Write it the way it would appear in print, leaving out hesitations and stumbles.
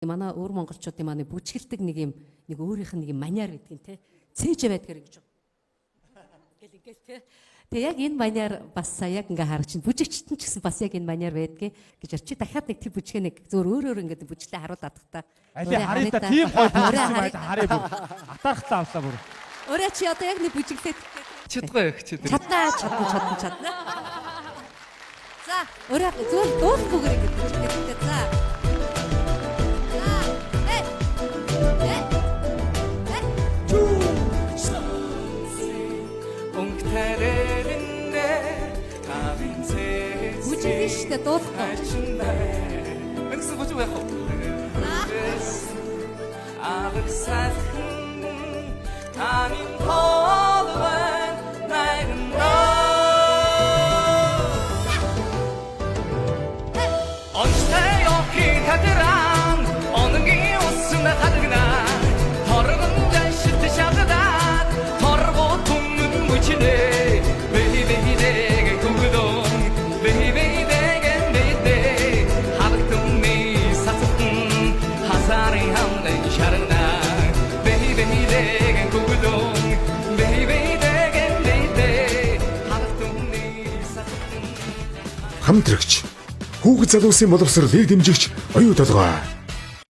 Манай өвөр монголчуудын манай бүжгэлдэг нэг өөрийнх нь нэг маняр гэдэг юм те. Цээж байдгаар гэж байна. Ингээл те. Тэгээ яг энэ маняр бас яг ингээ харах чинь бүжигчтэн ч гэсэн бас яг энэ маняр байдгийг гэж чи дахиад нэг тэр бүжгээ нэг зөөр өөр ингээ бүжглээ харуулдаг та. Али харъя та тийм гоё харъя бүр. Атаархтаа авлаа бүр. Өөрөө чи одоо яг нэг бүжиглээд чадгаа их чи. чадна. За өөрөө зөв дуусгүйгээр ингээ бүжгэлээ за. Бүжиглээ дуусгах. Мэгс бүжиг яах вэ? Танин холвэн найгэн онцтой явахи тадран онгийн усна хадгна торгон жаншит шавдаад торго түмэн мөчнэ бэйбэйдэг гүгдөн бэйбэйдэг нэдэ хавтүмни сатэн хасари хамдэ шарна бэйбэйдэг гүгдөн бэйбэйдэг нэдэ хавтүмни сатэн Хамтрагч хүүхэд залуусын боловсролыг дэмжигч оюу толгой